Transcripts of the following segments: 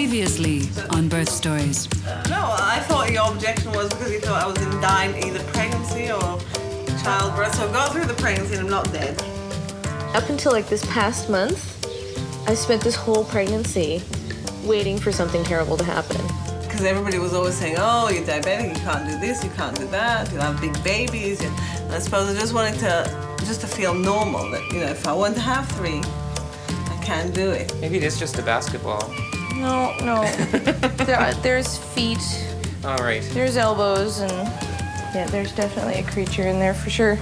Previously on Birth Stories. No, I thought your objection was because you thought I was in dying either pregnancy or childbirth. So go through the pregnancy and I'm not dead. Up until like this past month, I spent this whole pregnancy waiting for something terrible to happen. Because everybody was always saying, oh, you're diabetic, you can't do this, you can't do that, you'll have big babies. And I suppose I just wanted to feel normal, that, you know, if I want to have 3, I can do it. Maybe it is just a basketball. No. There's feet. All right. There's elbows, and yeah, there's definitely a creature in there for sure.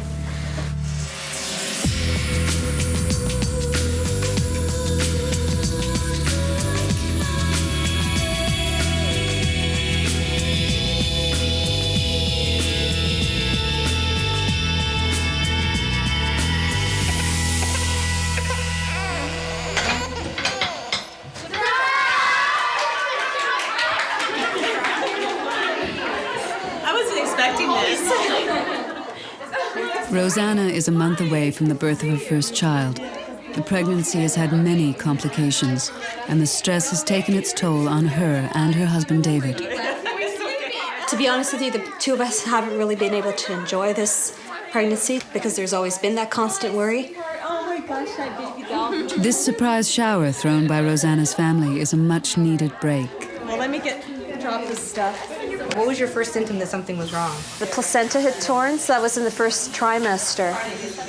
Rosanna is a month away from the birth of her first child. The pregnancy has had many complications, and the stress has taken its toll on her and her husband, David. To be honest with you, the two of us haven't really been able to enjoy this pregnancy because there's always been that constant worry. Oh my gosh, that baby doll. This surprise shower thrown by Rosanna's family is a much-needed break. Well, let me drop this stuff. What was your first symptom that something was wrong? The placenta had torn, so that was in the first trimester.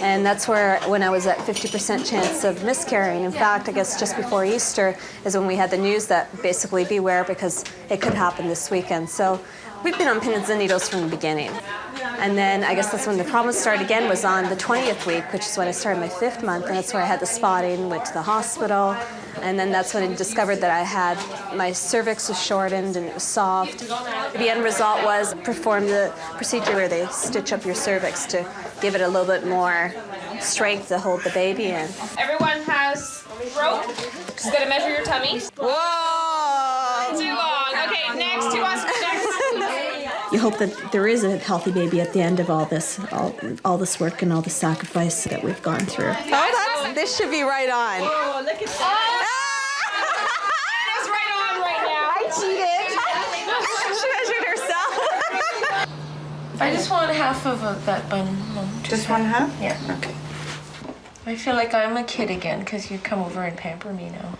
And that's where, when I was at 50% chance of miscarrying. In fact, I guess just before Easter is when we had the news that basically beware because it could happen this weekend. So we've been on pins and needles from the beginning. And then I guess that's when the problems started again, was on the 20th week, which is when I started my 5th month, and that's where I had the spotting, went to the hospital, and then that's when I discovered that I had, my cervix was shortened and it was soft. The end result was perform the procedure where they stitch up your cervix to give it a little bit more strength to hold the baby in. Everyone has rope. Just gotta measure your tummy. Whoa! Too long. Okay, next to us. Next. You hope that there is a healthy baby at the end of all this, all this work and all the sacrifice that we've gone through. Oh, this should be right on. Oh, look at that. It's right on right now. I cheated. She measured herself. I just want half of that bun. Just one half? Yeah. Okay. I feel like I'm a kid again because you come over and pamper me now.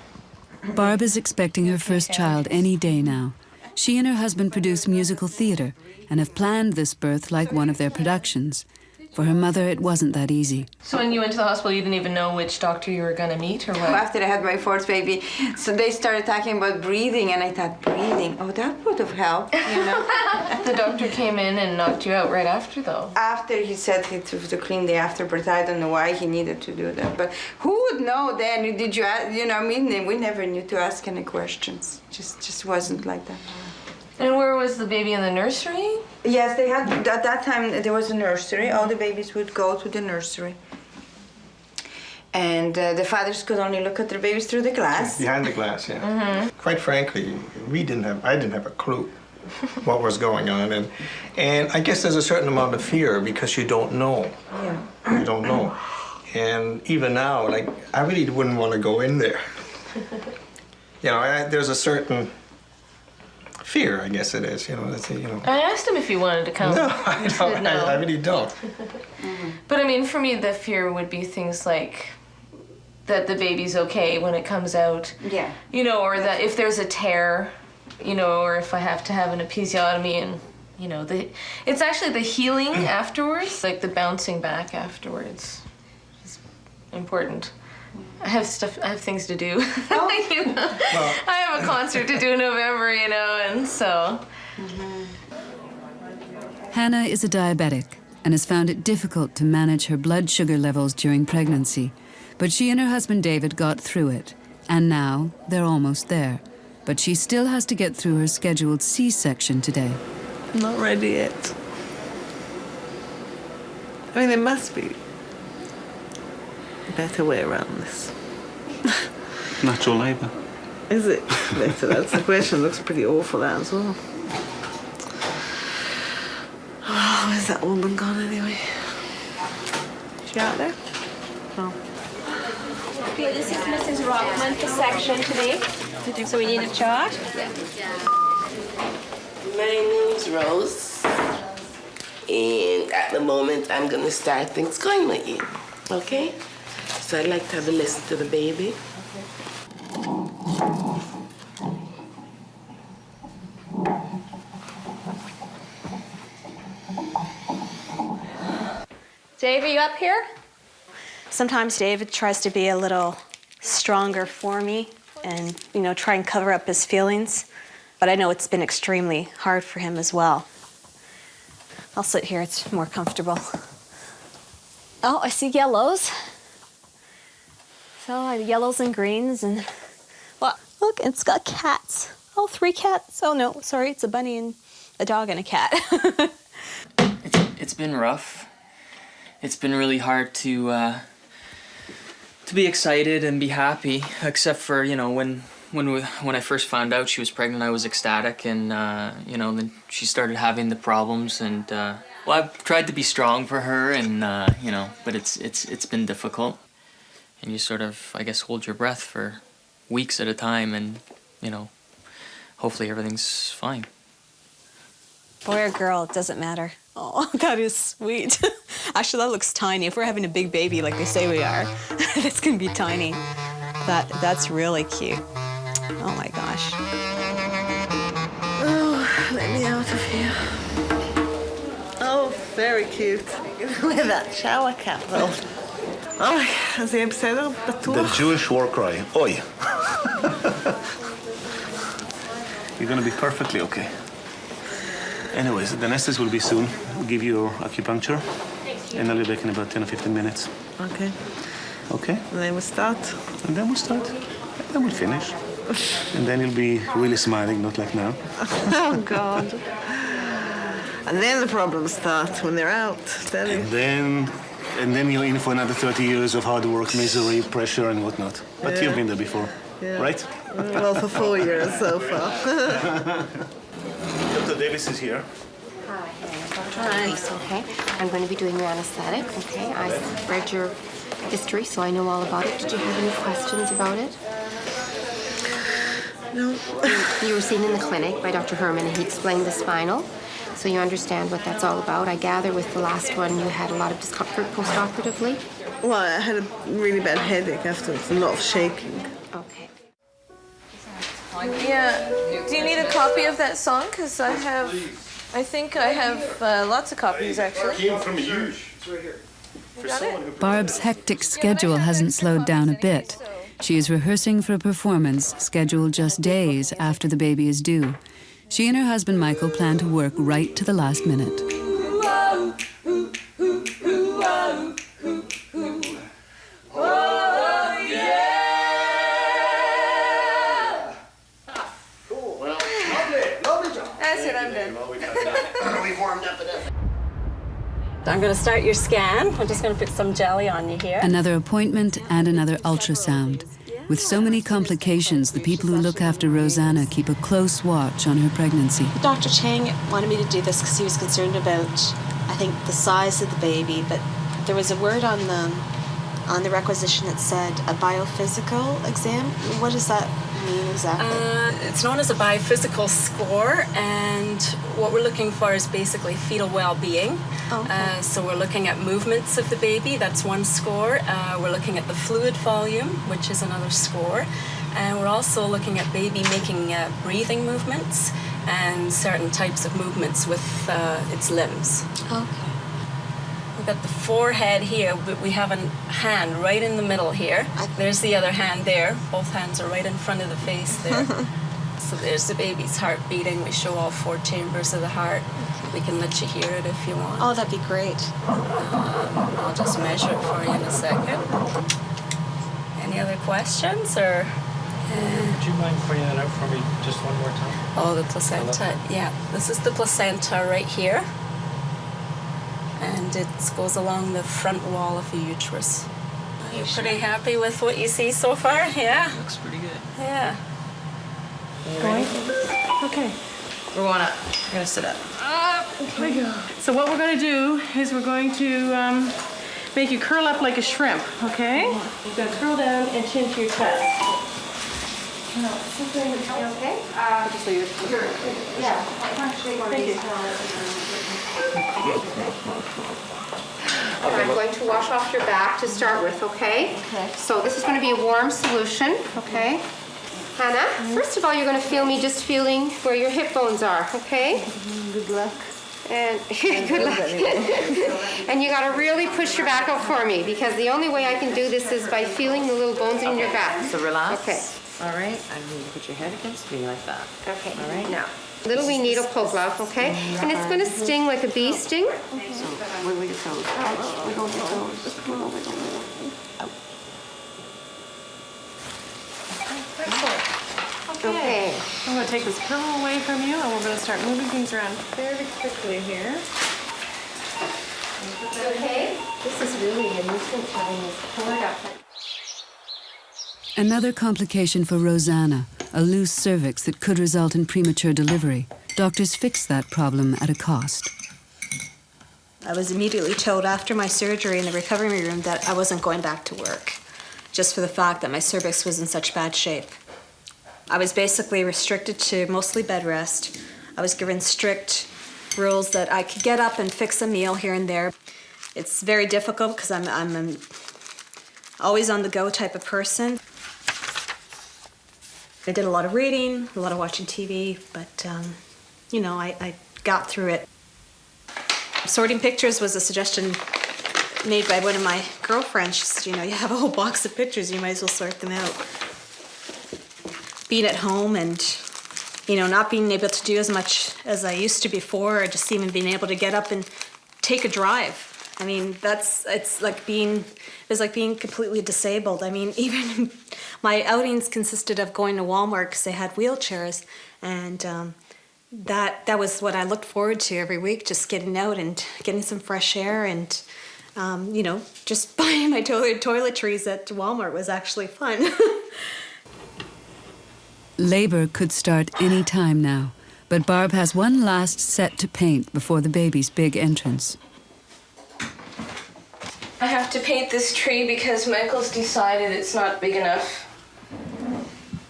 Barb is expecting her first child any day now. She and her husband produce musical theater and have planned this birth like one of their productions. For her mother, it wasn't that easy. So when you went to the hospital, you didn't even know which doctor you were going to meet or what? After I had my 4th baby, so they started talking about breathing, and I thought, breathing? Oh, that would have helped, you know? The doctor came in and knocked you out right after, though. After he said he to clean the afterbirth, I don't know why he needed to do that, but who would know then? Did you ask, you know, I mean, we never knew to ask any questions. Just wasn't like that. And where was the baby, in the nursery? Yes, they had, at that time, there was a nursery. All the babies would go to the nursery. And the fathers could only look at their babies through the glass. Behind the glass, yeah. Mm-hmm. Quite frankly, I didn't have a clue what was going on. And I guess there's a certain amount of fear because you don't know. Yeah. You don't know. And even now, like, I really wouldn't want to go in there. You know, there's a certain fear, I guess it is, you know. That's, you know. I asked him if he wanted to come. No, I don't. No. I really don't. But I mean, for me, the fear would be things like that the baby's okay when it comes out. Yeah. You know, or that if there's a tear, you know, or if I have to have an episiotomy and, you know, it's actually the healing afterwards, like the bouncing back afterwards is important. I have things to do. Oh. You know? Well, I have a concert to do in November, you know, and so. Hannah is a diabetic and has found it difficult to manage her blood sugar levels during pregnancy. But she and her husband David got through it, and now they're almost there. But she still has to get through her scheduled C-section today. I'm not ready yet. I mean, there must be a better way around this. Natural labour. Is it better? That's the question. It looks pretty awful, that as well. Oh, where's that woman gone anyway? Is she out there? Oh. Okay, this is Mrs. Rockman for section today. So we need a chart? My name's Rose, and at the moment I'm gonna start things going with you, okay? So I'd like to have a listen to the baby. Dave, are you up here? Sometimes David tries to be a little stronger for me and, you know, try and cover up his feelings. But I know it's been extremely hard for him as well. I'll sit here, it's more comfortable. Oh, I see yellows. So yellows and greens and, well, look, it's got cats. Oh, 3 cats. Oh no, sorry, it's a bunny and a dog and a cat. It's been rough. It's been really hard to be excited and be happy, except for, you know, when I first found out she was pregnant, I was ecstatic, and you know, then she started having the problems, and well, I've tried to be strong for her, and you know, but it's been difficult, and you sort of, I guess, hold your breath for weeks at a time, and you know, hopefully everything's fine. Boy or girl, it doesn't matter. Oh, that is sweet. Actually, that looks tiny. If we're having a big baby like they say we are, it's gonna be tiny. That's really cute. Oh my gosh. Oh, let me out of here. Oh, very cute. With that shower cap though. Oh, ze hebben ze er betoog. The Jewish war cry. Oi. You're gonna be perfectly okay. Anyways, the anesthetist will be soon. We'll give you acupuncture, and I'll be back in about 10 or 15 minutes. Okay. Okay? And then we start. And then we'll start. And then we'll finish. And then you'll be really smiling, not like now. Oh, God. And then the problems start when they're out, tell you. And then you're in for another 30 years of hard work, misery, pressure, and whatnot. But you've been there before, right? Well, for 4 years so far. Dr. Davis is here. Hi, Dr. Davis, okay? I'm going to be doing your anesthetic, okay? I read your history, so I know all about it. Did you have any questions about it? No. You were seen in the clinic by Dr. Herman, and he explained the spinal, so you understand what that's all about. I gather with the last one you had a lot of discomfort post-operatively? Well, I had a really bad headache afterwards, a lot of shaking. Okay. Yeah. Do you need a copy of that song? Because I think I have lots of copies, actually. Came from you. It's right here. Got it? Barb's hectic schedule hasn't slowed down a bit. She is rehearsing for a performance scheduled just days after the baby is due. She and her husband Michael plan to work right to the last minute. I'm going to start your scan. I'm just going to put some jelly on you here. Another appointment and another ultrasound. With so many complications, the people who look after Rosanna keep a close watch on her pregnancy. Dr. Chang wanted me to do this because he was concerned about, I think, the size of the baby, but there was a word on the requisition that said a biophysical exam. What does that mean exactly? It's known as a biophysical score, and what we're looking for is basically fetal well-being. Okay. So we're looking at movements of the baby, that's one score. We're looking at the fluid volume, which is another score. And we're also looking at baby making breathing movements and certain types of movements with its limbs. Okay. We've got the forehead here, but we have a hand right in the middle here. There's the other hand there. Both hands are right in front of the face there. So there's the baby's heart beating. We show all 4 chambers of the heart. We can let you hear it if you want. Oh, that'd be great. I'll just measure it for you in a second. Any other questions, or? Would you mind pointing that out for me just one more time? Oh, the placenta. Yeah, this is the placenta right here. And it goes along the front wall of the uterus. Are you pretty happy with what you see so far? Yeah? Looks pretty good. Yeah. Okay. We're going up. We're going to sit up. Here we go. So what we're going to do is we're going to make you curl up like a shrimp, okay? You're going to curl down and chin to your chest. Okay? So you're, Yeah. thank you. I'm going to wash off your back to start with, okay? Okay. So this is going to be a warm solution, okay? Hannah, first of all, you're going to feel me just feeling where your hip bones are, okay? Good luck. And good luck. And you got to really push your back up for me, because the only way I can do this is by feeling the little bones in your back. So relax. Okay. All right. And you put your head against me like that. Okay. All right. Now, little wee needle pull glove, okay? And it's going to sting like a bee sting. So wiggle your toes. Ouch. Wiggle your toes. Wiggle, wiggle, wiggle. Out. Okay. I'm going to take this pillow away from you, and we're going to start moving things around very quickly here. Okay. This is really a nuisance having this cord up. Another complication for Rosanna, a loose cervix that could result in premature delivery. Doctors fixed that problem at a cost. I was immediately told after my surgery in the recovery room that I wasn't going back to work, just for the fact that my cervix was in such bad shape. I was basically restricted to mostly bed rest. I was given strict rules that I could get up and fix a meal here and there. It's very difficult because I'm an always on the go type of person. I did a lot of reading, a lot of watching TV, but you know, I got through it. Sorting pictures was a suggestion made by one of my girlfriends. She said, you know, you have a whole box of pictures, you might as well sort them out. Being at home and, you know, not being able to do as much as I used to before, or just even being able to get up and take a drive. I mean, it's like being completely disabled. I mean, even my outings consisted of going to Walmart because they had wheelchairs, and that was what I looked forward to every week, just getting out and getting some fresh air, and you know, just buying my toiletries at Walmart was actually fun. Labor could start any time now, but Barb has one last set to paint before the baby's big entrance. I have to paint this tree because Michael's decided it's not big enough.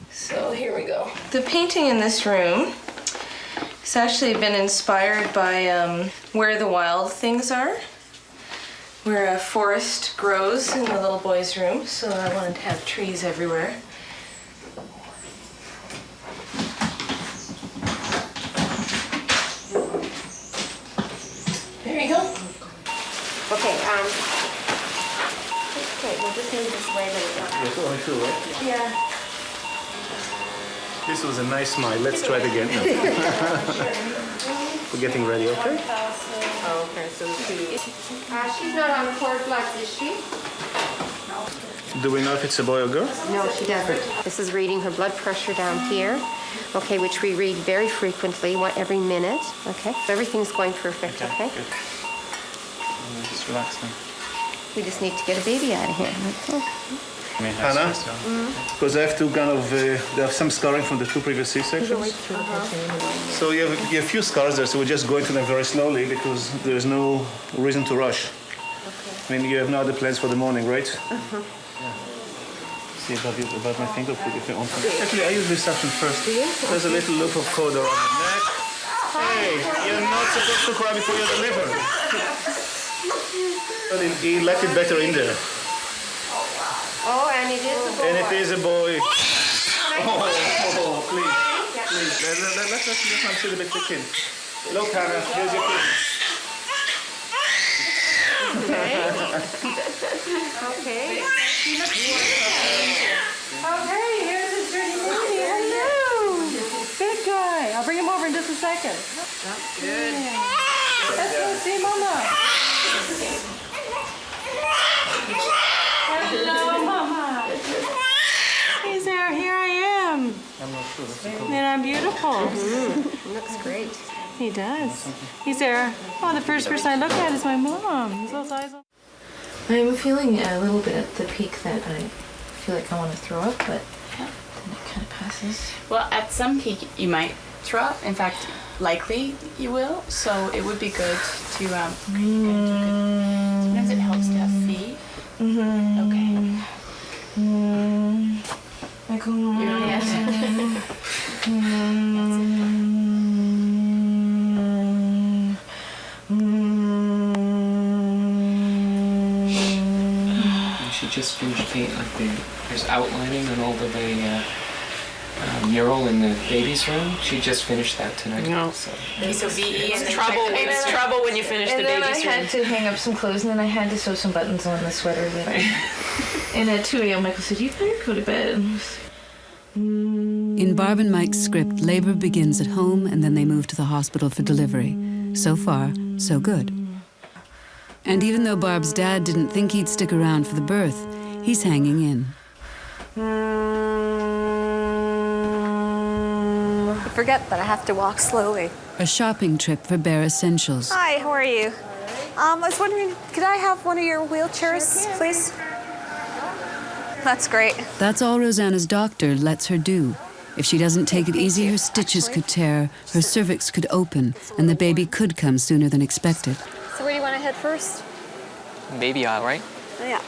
So here we go. The painting in this room has actually been inspired by where the wild things are, where a forest grows in the little boy's room, so I wanted to have trees everywhere. There you go. Okay, okay, we'll just move this way a little. Yes, only two, right? Yeah. This was a nice smile. Let's try it again. We're getting ready, okay? Oh, okay, so she's not on cord bloods, is she? Do we know if it's a boy or girl? No, she doesn't. This is reading her blood pressure down here, okay, which we read very frequently, every minute, okay? Everything's going perfect, okay? Good. Just relax now. We just need to get a baby out of here. Hannah, because I have to kind of, there are some scarring from the two previous C-sections. So you have a few scars there, so we're just going to them very slowly because there's no reason to rush. I mean, you have no other plans for the morning, right? See above my finger, if you want to. Actually, I use this section first. There's a little loop of cord around the neck. Hey, you're not supposed to cry before you deliver. He left it better in there. Oh, and it is a boy. And it is a boy. Oh, please. Let's see the bit the kid. Look, Hannah, here's your kid. Okay. Okay, here's his dirty baby. Hello. Good guy. I'll bring him over in just a second. That's good. Let's go see Mama. Hello, Mama. He's there. Here I am. I'm not sure. And I'm beautiful. He looks great. He does. He's there. Oh, the first person I look at is my mom. Those eyes. I'm feeling a little bit at the peak that I feel like I want to throw up, but then it kind of passes. Well, at some peak you might throw up. In fact, likely you will. So it would be good to sometimes it helps to have feet. Okay. Michael. Yes. She just finished paint, there's outlining on all of the mural in the baby's room. She just finished that tonight. No. So. So VE and trouble. It's trouble when you finish the baby's room. And then I had to hang up some clothes, and then I had to sew some buttons on the sweater. And at 2 a.m., Michael said, "You better go to bed." In Barb and Mike's script, labor begins at home and then they move to the hospital for delivery. So far, so good. And even though Barb's dad didn't think he'd stick around for the birth, he's hanging in. I forget that I have to walk slowly. A shopping trip for bare essentials. Hi, how are you? I was wondering, could I have one of your wheelchairs, please? That's great. That's all Rosanna's doctor lets her do. If she doesn't take it easy, her stitches could tear, her cervix could open, and the baby could come sooner than expected. So where do you want to head first? Baby aisle, right? Yeah.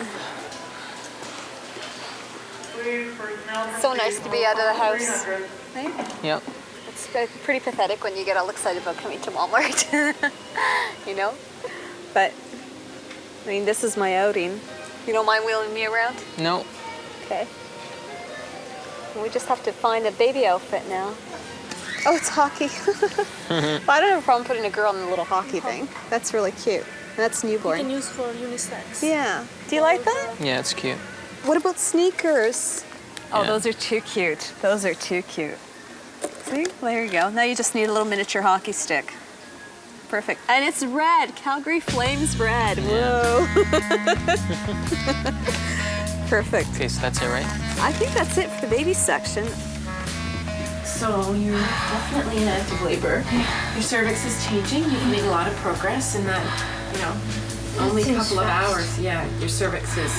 So nice to be out of the house. Right? Yep. It's pretty pathetic when you get all excited about coming to Walmart, you know? But, I mean, this is my outing. You don't mind wheeling me around? No. Okay. We just have to find a baby outfit now. Oh, it's hockey. Well, I don't have a problem putting a girl in the little hockey thing. That's really cute. And that's newborn. You can use for unisex. Yeah. Do you like that? Yeah, it's cute. What about sneakers? Oh, Yeah. those are too cute. Those are too cute. See? Well, there you go. Now you just need a little miniature hockey stick. Perfect. And it's red. Calgary Flames red. Whoa. Perfect. Okay, so that's it, right? I think that's it for the baby section. So you're definitely in active labor. Your cervix is changing. You've made a lot of progress in that, only a couple of hours. Yeah, your cervix is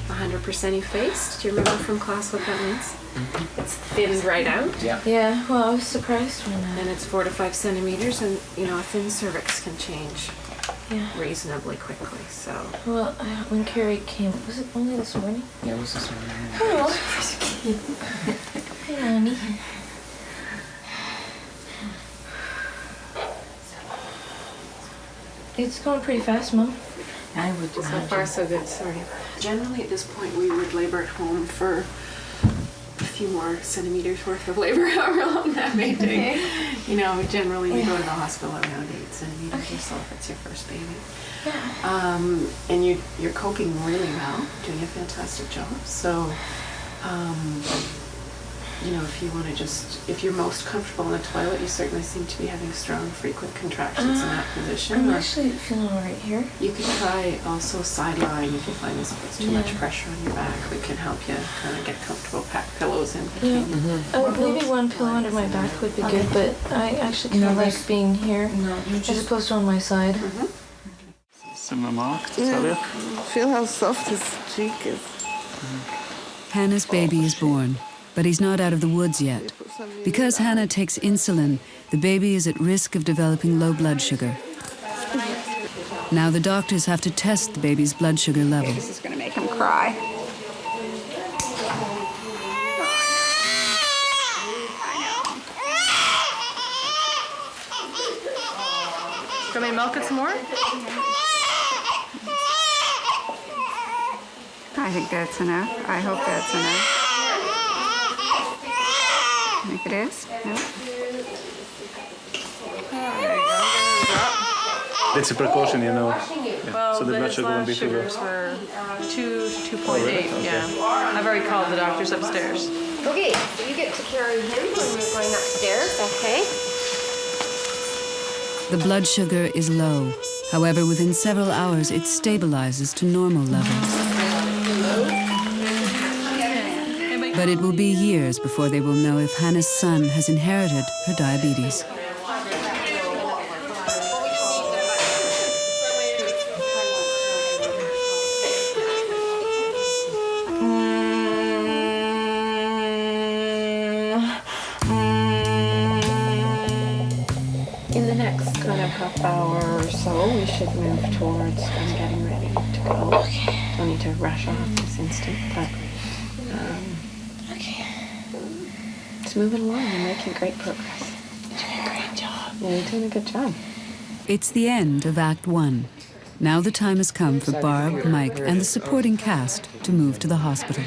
100% effaced. Do you remember from class what that means? Mm-hmm. It's thinned right out. Yeah. Yeah, well, I was surprised when And it's 4 to 5 centimeters, and a thin cervix can change reasonably quickly. So. Well, when Carrie came, was it only this morning? Yeah, it was this morning. Oh, hey, honey. It's going pretty fast, Mom. I would so far, so good. Sorry. Generally, at this point, we would labor at home for a few more centimeters worth of labor, however long that may take. Generally, we go to the hospital around 8 centimeters or so if it's your first baby. Yeah. And you're coping really well, doing a fantastic job. So, if you want to if you're most comfortable in the toilet, you certainly seem to be having strong, frequent contractions in that position. I'm actually feeling all right here. You can try also side lying if you find this puts too much pressure on your back. We can help you kind of get comfortable, pack pillows in between. Maybe one pillow under my back would be good, but I actually kind of like being here as opposed to on my side. Similar mark to Talia. Feel how soft his cheek is. Hannah's baby is born, but he's not out of the woods yet. Because Hannah takes insulin, the baby is at risk of developing low blood sugar. Now the doctors have to test the baby's blood sugar level. This is going to make him cry. Do you want me to milk it some more? I think that's enough. I hope that's enough. Think it is? No? That's a precaution, Well, so the blood sugar won't be too low. sugars were 2 to 2.8, yeah. I've already called the doctors upstairs. Okay, so you get to carry him when we're going upstairs, okay? The blood sugar is low. However, within several hours, it stabilizes to normal levels. But it will be years before they will know if Hannah's son has inherited her diabetes. In the next kind of half hour or so, we should move towards kind of getting ready to go. Okay. Don't need to rush off this instant, but moving along. You're making great progress. You're doing a great job. Yeah, you're doing a good job. It's the end of Act 1. Now the time has come for Barb, Mike, and the supporting cast to move to the hospital.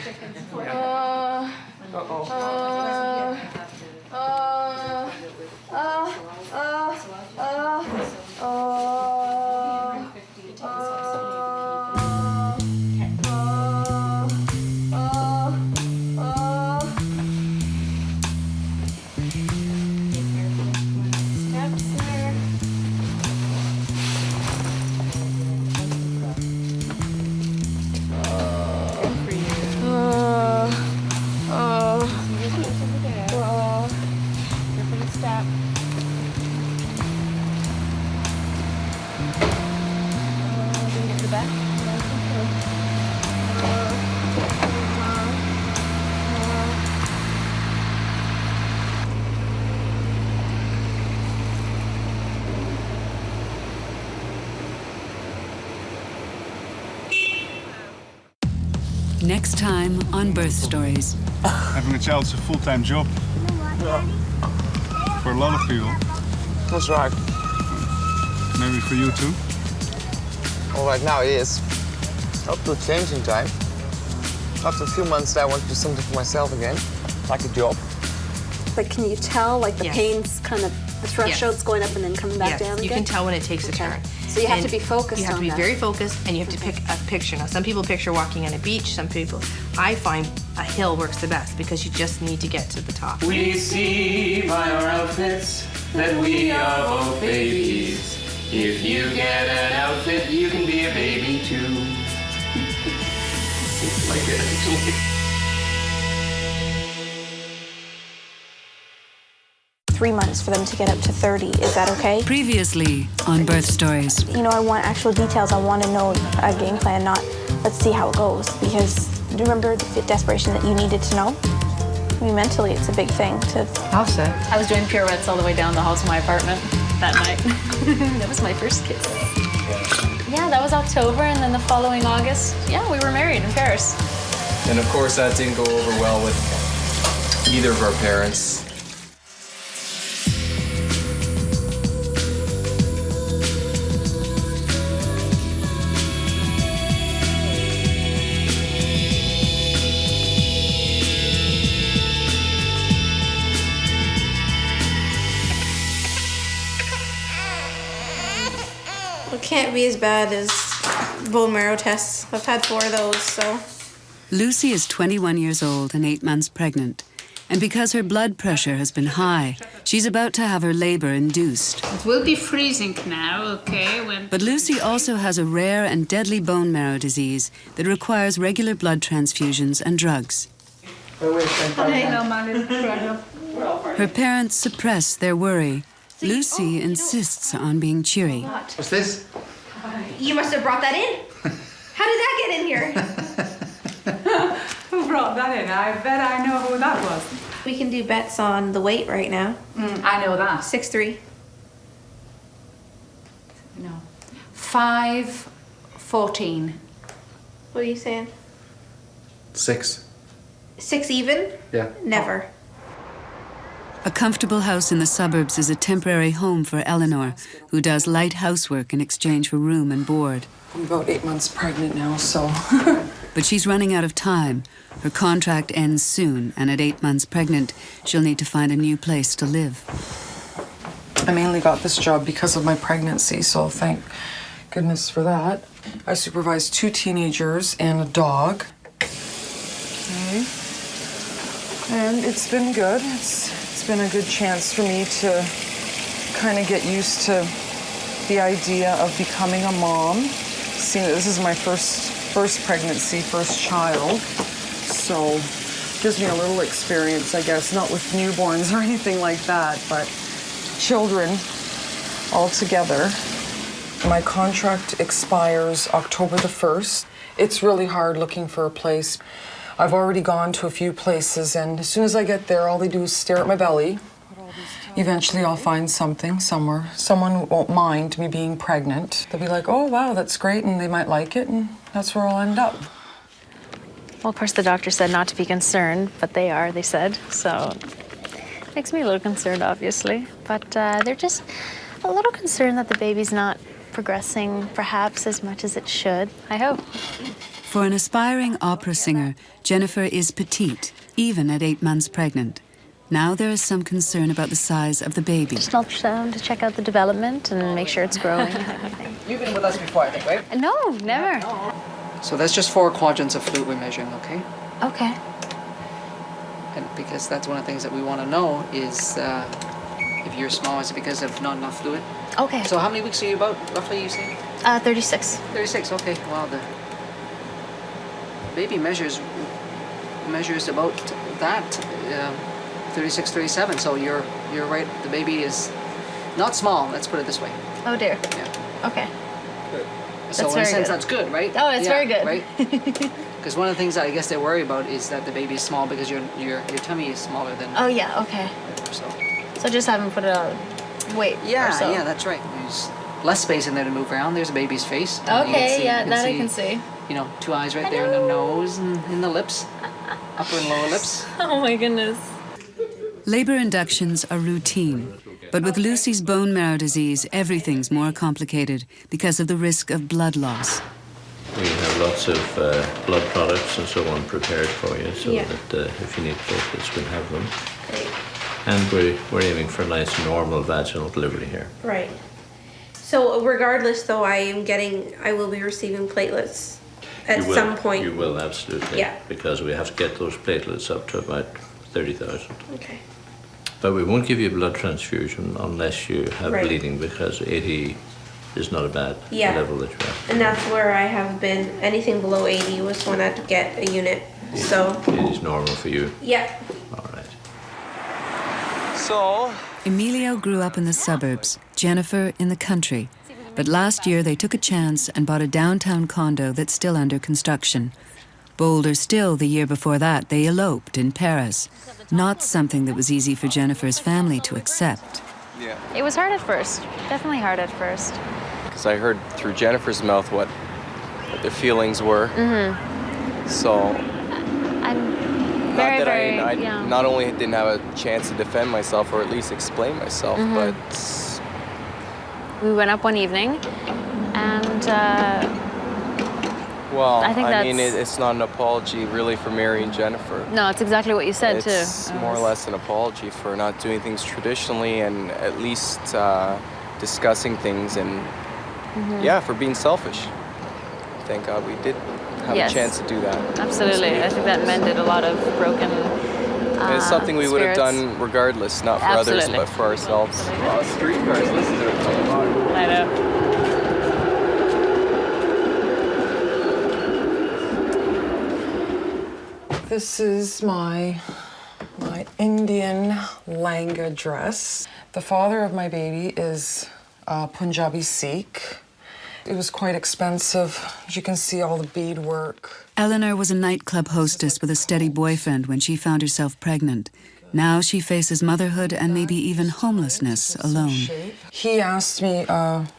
Next time on Birth Stories. Having a child is a full-time job. For a lot of people. That's right. Maybe for you too. Well, right now it is. Up to change in time. After a few months, I want to do something for myself again, like a job. But can you tell, like, the pain's kind of, the threshold's going up and then coming back down again? You can tell when it takes a turn. So you have to be focused on that. You have to be very focused, and you have to pick a picture. Now, some people picture walking on a beach. Some people, I find a hill works the best because you just need to get to the top. We see by our outfits that we are both babies. If you get an outfit, you can be a baby too. Like it, actually. 3 months for them to get up to 30. Is that okay? Previously on Birth Stories. You know, I want actual details. I want to know a game plan, not let's see how it goes. Because do you remember the desperation that you needed to know? I mean, mentally, it's a big thing to... How so? I was doing pirouettes all the way down the hall to my apartment that night. That was my first kiss. Yeah, that was October, and then the following August, yeah, we were married in Paris. And of course, that didn't go over well with either of our parents. It can't be as bad as bone marrow tests. I've had 4 of those, so. Lucy is 21 years old and 8 months pregnant. And because her blood pressure has been high, she's about to have her labor induced. It will be freezing now, okay? But Lucy also has a rare and deadly bone marrow disease that requires regular blood transfusions and drugs. Hello, my little treasure. Her parents suppress their worry. Lucy insists on being cheery. What's this? You must have brought that in. How did that get in here? Who brought that in? I bet I know who that was. We can do bets on the weight right now. I know that. 6'3". No. 5'14". What are you saying? 6. 6 even? Yeah. Never. A comfortable house in the suburbs is a temporary home for Eleanor, who does light housework in exchange for room and board. I'm about 8 months pregnant now, so... But she's running out of time. Her contract ends soon, and at 8 months pregnant, she'll need to find a new place to live. I mainly got this job because of my pregnancy, so thank goodness for that. I supervise 2 teenagers and a dog. Okay. And it's been good. It's been a good chance for me to kind of get used to the idea of becoming a mom. Seeing that this is my first pregnancy, first child, so gives me a little experience, I guess, not with newborns or anything like that, but children all together. My contract expires October the 1st. It's really hard looking for a place. I've already gone to a few places, and as soon as I get there, all they do is stare at my belly. Eventually, I'll find something somewhere. Someone won't mind me being pregnant. They'll be like, oh, wow, that's great, and they might like it, and that's where I'll end up. Well, of course, the doctor said not to be concerned, but they are, they said. So Makes me a little concerned, obviously, but they're just a little concerned that the baby's not progressing perhaps as much as it should, I hope. For an aspiring opera singer, Jennifer is petite, even at 8 months pregnant. Now there is some concern about the size of the baby. Just an ultrasound to check out the development and make sure it's growing and everything. You've been with us before, I think, right? No, never. So that's just 4 quadrants of fluid we're measuring, okay? Okay. And because that's one of the things that we want to know is if you're small, is it because of not enough fluid? Okay. So how many weeks are you about, roughly, you say? 36. 36, okay. Wow, the baby measures about that, 36, 37. So you're right. The baby is not small. Let's put it this way. Oh dear. Yeah. Okay. Good. That's So in a very sense, good. that's good, right? Oh, it's very good. Right. Because one of the things that I guess they worry about is that the baby is small because your tummy is smaller than. Oh yeah. Okay. So just have him put it on weight. Yeah, or so. yeah, that's right. There's less space in there to move around. There's a baby's face. And you can Okay. see- Yeah, you that I can see. You know, 2 eyes right there, and the nose, and in the lips, upper and lower lips. Oh my goodness. Labor inductions are routine, but with Lucy's bone marrow disease, everything's more complicated because of the risk of blood loss. We have lots of blood products and so on prepared for you, so Yeah. that if you need platelets, we'll have them. Great. And we're aiming for a nice normal vaginal delivery here. Right. So regardless, though, I will be receiving platelets at You will, some point. You will, absolutely. Yeah. Because we have to get those platelets up to about 30,000. Okay. But we won't give you a blood transfusion unless you have Right. bleeding, because 80 is not a bad Yeah. level that you have. And that's where I have been. Anything below 80 was when I'd get a unit. So. 80 is normal for you. Yeah. All right. So. Emilio grew up in the suburbs, Jennifer in the country. But last year they took a chance and bought a downtown condo that's still under construction. Bolder still, the year before that, they eloped in Paris. Not something that was easy for Jennifer's family to accept. Yeah. It was hard at first. Definitely hard at first. Because I heard through Jennifer's mouth what their feelings were. Mm-hmm. So. I'm very, very I young. not only didn't have a chance to defend myself or at least explain myself, Mhm. but We went up one evening, and well, I think mean, that's- it's not an apology really for marrying Jennifer. no, it's exactly what you said It's too. more or less an apology for not doing things traditionally and at least discussing things and Mhm. yeah, for being selfish. Thank God we did have Yes. a chance to do that. Absolutely, I think that mended a lot of broken. It's something we would have spirits. done regardless, not for others, Absolutely. but for ourselves. Oh, streetcars, listen to it. I know. This is my Indian Langa dress. The father of my baby is Punjabi Sikh. It was quite expensive. As you can see, all the beadwork. Eleanor was a nightclub hostess with a steady boyfriend when she found herself pregnant. Now she faces motherhood and maybe even homelessness alone. He asked me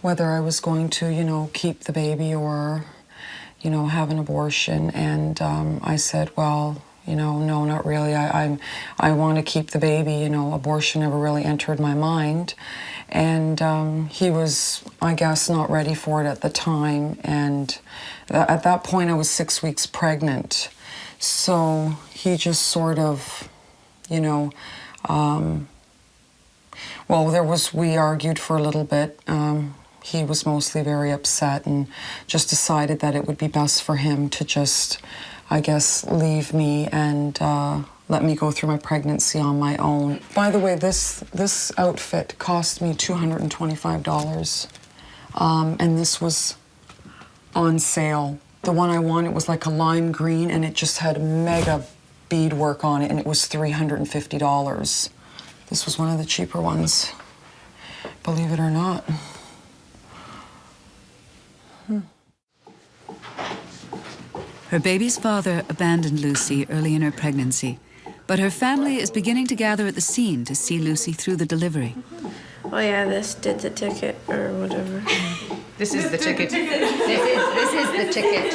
whether I was going to, keep the baby or, have an abortion. And I said, well, no, not really. I want to keep the baby. Abortion never really entered my mind. And he was, I guess, not ready for it at the time. And at that point, I was 6 weeks pregnant. So he just sort of, we argued for a little bit. He was mostly very upset and just decided that it would be best for him to just, I guess, leave me and let me go through my pregnancy on my own. By the way, this outfit cost me $225, and this was on sale. The one I wanted was like a lime green, and it just had mega beadwork on it, and it was $350. This was one of the cheaper ones, believe it or not. Her baby's father abandoned Lucy early in her pregnancy, but her family is beginning to gather at the scene to see Lucy through the delivery. Oh yeah, this did the ticket or whatever. This is the ticket. This is the ticket.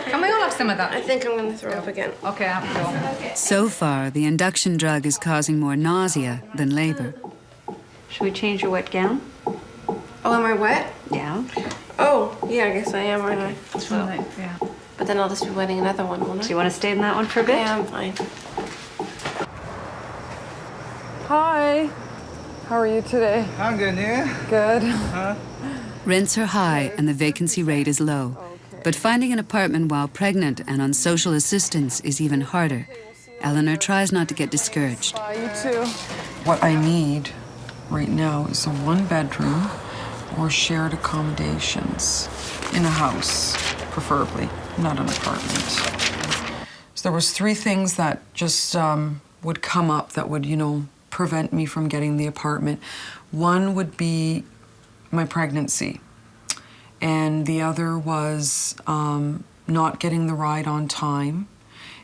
Can we all have some of that? I think I'm gonna throw up again. Okay, I have to go. So far, the induction drug is causing more nausea than labor. Should we change your wet gown? Oh, am I wet? Yeah. Oh, yeah, I guess I am, aren't I? Yeah. But then I'll just be wetting another one, won't I? Do you want to stay in that one for a bit? Yeah, I'm fine. Hi. How are you today? I'm good, yeah? Good. Rents are high and the vacancy rate is low. But finding an apartment while pregnant and on social assistance is even harder. Eleanor tries not to get discouraged. Bye, you too. What I need right now is a 1-bedroom or shared accommodations in a house, preferably, not an apartment. So there was 3 things that just would come up that would, prevent me from getting the apartment. One would be my pregnancy, and the other was not getting the ride on time,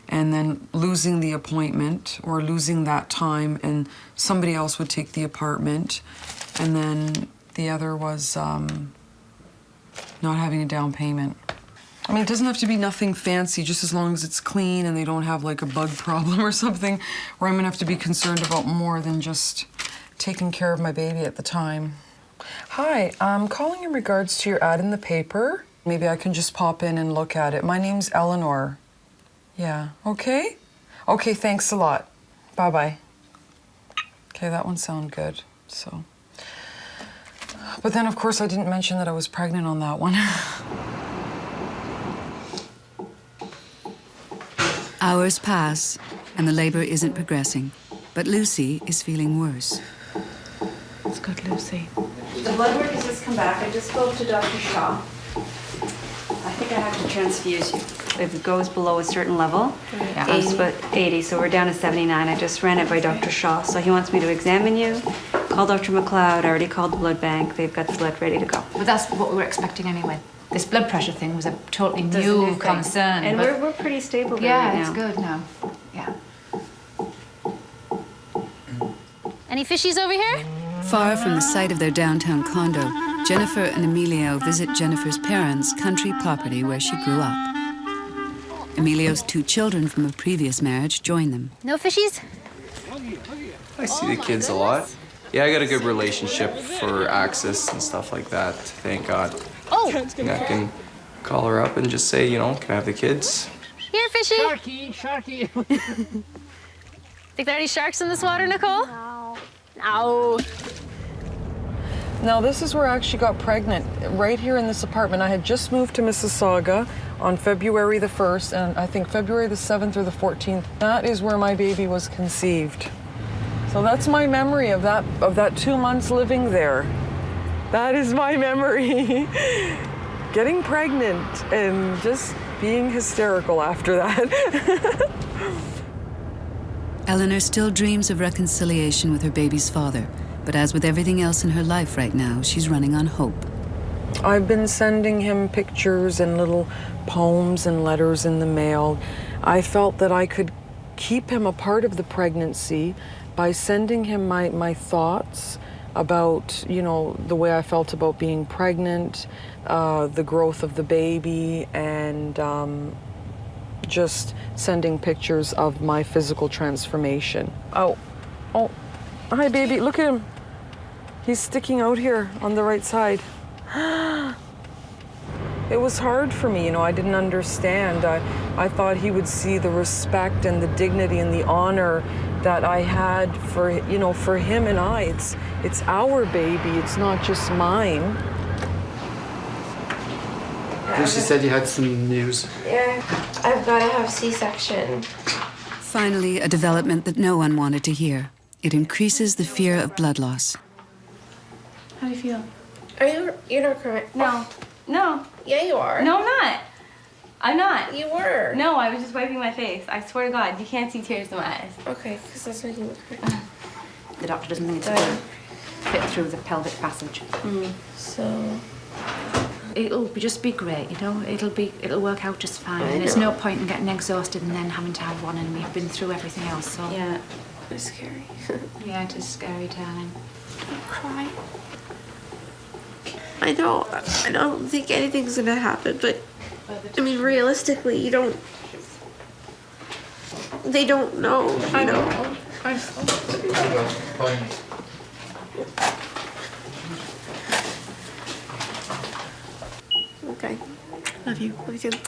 and then losing the appointment or losing that time and somebody else would take the apartment. And then the other was not having a down payment. I mean, it doesn't have to be nothing fancy, just as long as it's clean and they don't have like a bug problem or something, where I'm gonna have to be concerned about more than just taking care of my baby at the time. Hi, I'm calling in regards to your ad in the paper. Maybe I can just pop in and look at it. My name's Eleanor. Yeah, okay? Okay, thanks a lot. Bye-bye. Okay, that one sounded good, so. But then, of course, I didn't mention that I was pregnant on that one. Hours pass and the labor isn't progressing, but Lucy is feeling worse. It's good, Lucy. The blood work has just come back. I just spoke to Dr. Shaw. I think I have to transfuse you. If it goes below a certain level, I was about 80, so we're down to 79. I just ran it by Dr. Shaw. So he wants me to examine you, call Dr. McLeod. I already called the blood bank. They've got the blood ready to go. But that's what we were expecting anyway. This blood pressure thing was a totally new concern. And but we're pretty stable there right now. Yeah, it's good now. Yeah. Any fishies over here? Far from the site of their downtown condo, Jennifer and Emilio visit Jennifer's parents' country property where she grew up. Emilio's 2 children from a previous marriage join them. No fishies? I see the kids a lot. Yeah, I got a good relationship for access and stuff like that, thank God. Oh! And I can call her up and just say, can I have the kids? Here, fishy! Sharky! Think there are any sharks in this water, Nicole? No. Now, this is where I actually got pregnant, right here in this apartment. I had just moved to Mississauga on February the 1st, and I think February the 7th or the 14th. That is where my baby was conceived. So that's my memory of that 2 months living there. That is my memory. Getting pregnant and just being hysterical after that. Eleanor still dreams of reconciliation with her baby's father, but as with everything else in her life right now, she's running on hope. I've been sending him pictures and little poems and letters in the mail. I felt that I could keep him a part of the pregnancy by sending him my thoughts about, the way I felt about being pregnant, the growth of the baby, and just sending pictures of my physical transformation. Oh, hi baby, look at him. He's sticking out here on the right side. It was hard for me, I didn't understand. I thought he would see the respect and the dignity and the honor that I had for him and I. It's our baby, it's not just mine. Lucy said you had some news. Yeah, I've got to have C-section. Finally, a development that no one wanted to hear. It increases the fear of blood loss. How do you feel? You're not correct. No. No. Yeah, you are. No, I'm not. I'm not. You were. No, I was just wiping my face. I swear to God, you can't see tears in my eyes. Okay, because that's making me cry. The doctor doesn't think it's going to fit through the pelvic passage. So... It'll just be great, It'll work out just fine. And there's no point in getting exhausted and then having to have one, and we've been through everything else, so... Yeah, it's scary. Yeah, it is scary, darling. Don't cry. I know, I don't think anything's gonna happen, but I mean, realistically, you don't. They don't know. I know. Okay. Love you. Love you too.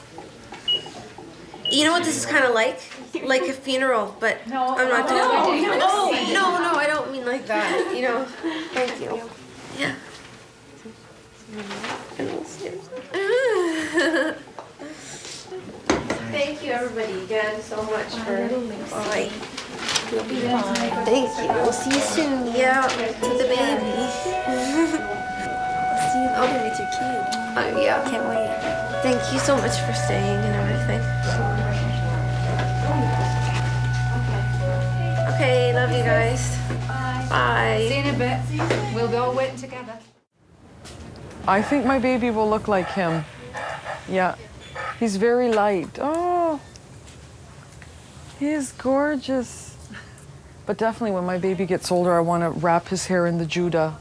You know what this is kind of like? Like a funeral, but I'm not doing it. Oh, no, I don't mean like that. You know. Thank you. Yeah. Thank you, everybody, again, so much for. Bye. You'll be fine. Thank you. We'll see you soon. Yeah, to the baby. See you. I'll be with your kid. Oh yeah. Can't wait. Thank you so much for staying and everything. Okay, love you guys. Bye. See you in a bit. We'll be all waiting together. I think my baby will look like him. Yeah. He's very light. Oh, he is gorgeous. But definitely when my baby gets older, I want to wrap his hair in the Judah.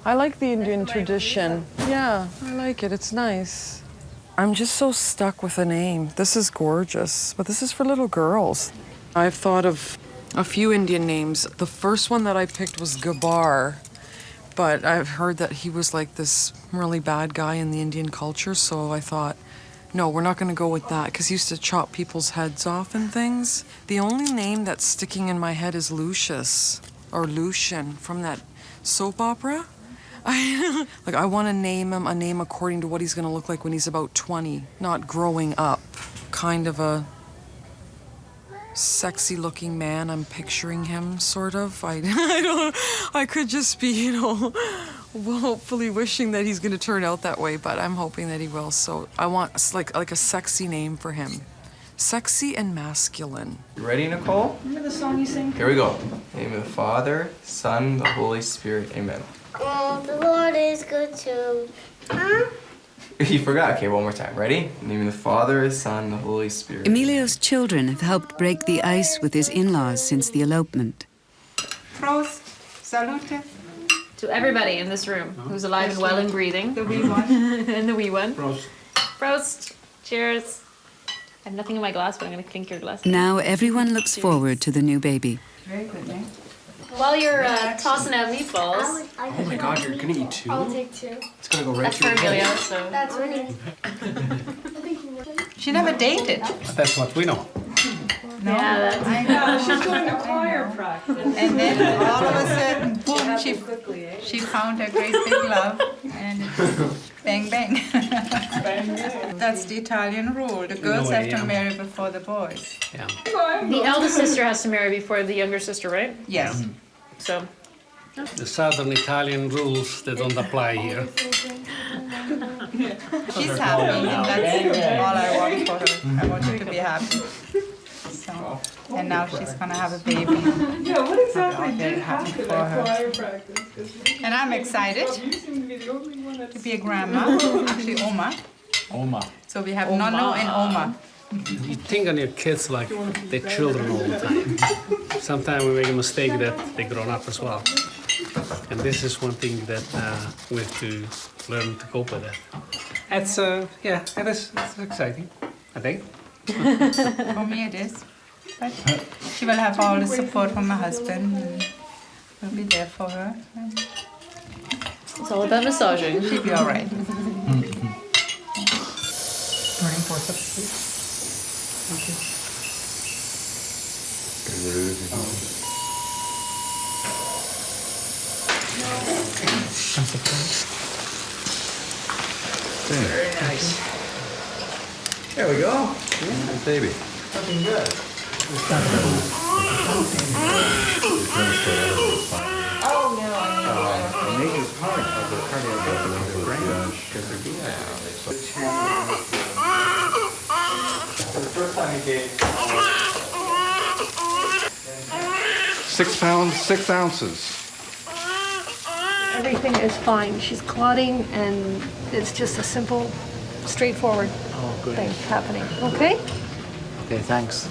I like the Indian tradition. Yeah, I like it. It's nice. I'm just so stuck with a name. This is gorgeous, but this is for little girls. I've thought of a few Indian names. The first one that I picked was Gabar, but I've heard that he was like this really bad guy in the Indian culture, so I thought, no, we're not going to go with that, because he used to chop people's heads off and things. The only name that's sticking in my head is Lucius, or Lucian, from that soap opera. I want to name him a name according to what he's going to look like when he's about 20, not growing up. Kind of a sexy-looking man, I'm picturing him, sort of. I could just be, you know, hopefully wishing that he's going to turn out that way, but I'm hoping that he will. So I want like a sexy name for him. Sexy and masculine. You ready, Nicole? Remember the song you sing? Here we go. In the name of the Father, Son, the Holy Spirit. Amen. Oh, the Lord is good too. Huh? You forgot. Okay, one more time. Ready? In the name of the Father, Son, the Holy Spirit. Emilio's children have helped break the ice with his in-laws since the elopement. Prost. Salute. To everybody in this room who's alive and well and breathing. The wee one. And the wee one. Prost. Prost. Cheers. I have nothing in my glass, but I'm going to clink your glass. Now everyone looks forward to the new baby. Very good, eh? While you're tossing out meatballs. Oh my God, you're gonna eat two? I'll take two. It's gonna go right That's through for your Amelia, head. so. That's really. She never dated. That's what we know. No, Yeah, that's. I know. She's going to choir practice. And then all of a sudden, boom, she found a great big love, and it's bang, bang. That's the Italian rule. The girls have to marry before the boys. Yeah. The eldest sister has to marry before the younger sister, right? Yes. So. The southern Italian rules, they don't apply here. She's happy, and that's all I want for her. I want her to be happy. So, and now she's gonna have a baby. Yeah, what exactly I'm very did happy happen for at her. choir practice? And I'm excited You seem to be the only one that's... to be a grandma, actually Oma. Oma. So we have Nono and Oma. You think on your kids like they're children all the time. Sometimes we make a mistake that they're grown up as well. And this is one thing that we have to learn to cope with it. It's, yeah, it's exciting, I think. For me it is. But she will have all the support from my husband, and we'll be there for her. And It's all about massaging. she'll be all right. Turning forceps, please. Very nice. There we go. Yeah, baby. Looking good. Oh no. A major part of the cardiac of the brain because they're dehydrated. For the first time he gave 6 pounds, 6 ounces. Everything is fine. She's clotting, and it's just a simple, straightforward thing happening. Okay? Okay, thanks.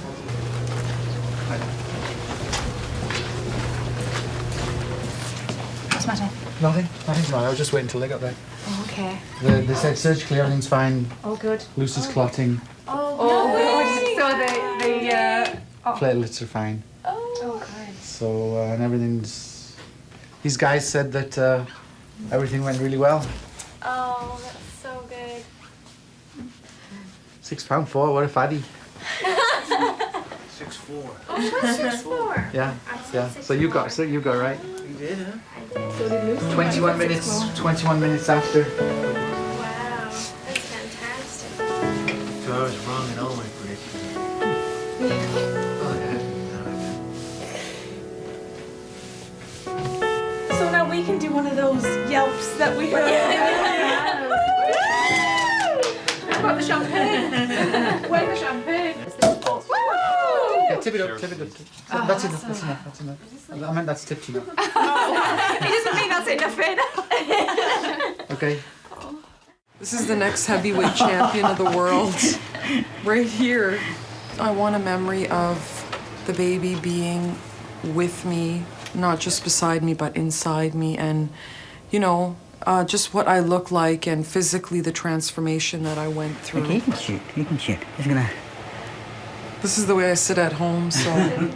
What's the matter? Nothing's wrong. I was just waiting until they got there. Oh, okay. okay? They said surgically everything's fine. Oh, good. Lucy's clotting. Oh, good. So the Platelets are fine. Oh, good. So, and everything's... These guys said that everything went really well. Oh, that's so good. 6'4", what a fatty. 6'4". Oh, she was 6'4". Yeah, yeah. So you got right. You did, huh? So did Lucy. 21 minutes. 21 minutes after. Wow, that's fantastic. 2 hours wrong in all my predictions. So now we can do one of those yelps that we heard. How about the champagne? Where's the champagne? Yeah, tip it up, tip it up. That's enough, that's enough, that's enough. I meant that's tipped enough. It doesn't mean that's enough, Okay. This is the next heavyweight champion of the world. Right here. I want a memory of the baby being with me, not just beside me, but inside me, and, you know, just what I look like and physically the transformation that I went through. Okay, you can shoot. It's gonna... This is the way I sit at home, so...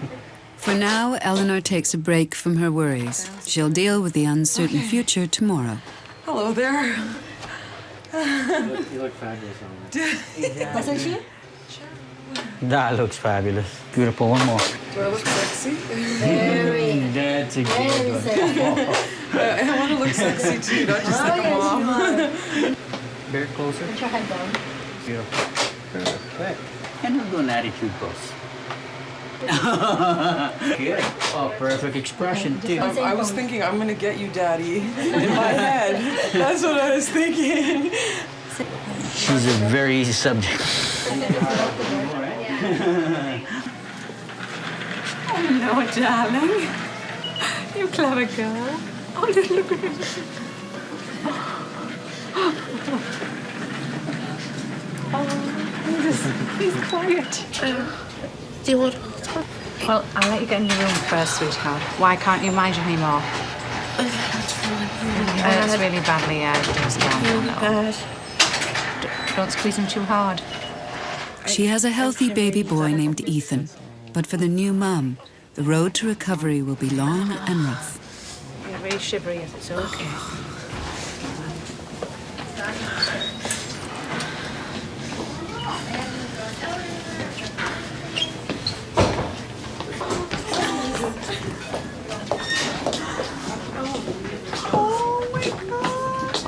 For now, Eleanor takes a break from her worries. She'll deal with the uncertain future tomorrow. Hello there. You look fabulous on that. Wasn't she? That looks fabulous. Beautiful, one more. Do I look sexy? That's a good one. I want to look sexy too, not just like a mom. Very closer. Put your head down. Beautiful. Perfect. And we'll do an attitude pose. Good. Oh, perfect expression too. I was thinking, I'm gonna get you, Daddy, in my head. That's what I was thinking. She's a very easy subject. Oh no, darling. You clever girl. Oh, look at it. He's quiet. Do you want... Well, I'll let you get in your room first, sweetheart. Why can't you mind me more? It's really badly, just down. Don't squeeze him too hard. She has a healthy baby boy named Ethan, but for the new mum, the road to recovery will be long and rough. You're very shivery if it's okay.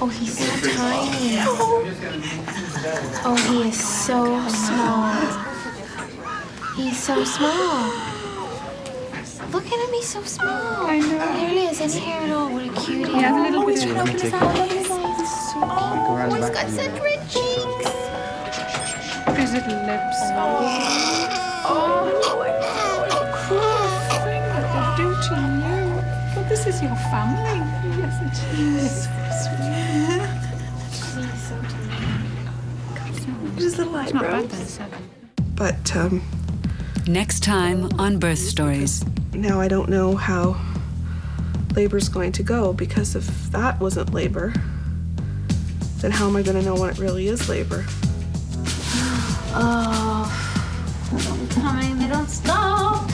Oh, he's so tiny. Oh, he is so small. He's so small. Look at him, he's so small. I know. There it is, any hair at all. What a cutie. He has a little bit He's of... trying to open his eyes. Oh, he's got such red cheeks. His little lips. Oh, what did they do to you? Well, this is your family. Yes, it is. Just a little eyebrows. But Next time on Birth Stories. now I don't know how labor's going to go, because if that wasn't labor, then how am I going to know when it really is labor? Oh, I'm coming. They don't stop.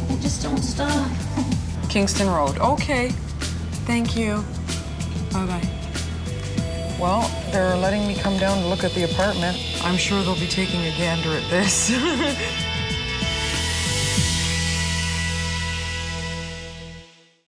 They just don't stop. Kingston Road. Okay. Thank you. Bye-bye. Well, they're letting me come down to look at the apartment. I'm sure they'll be taking a gander at this.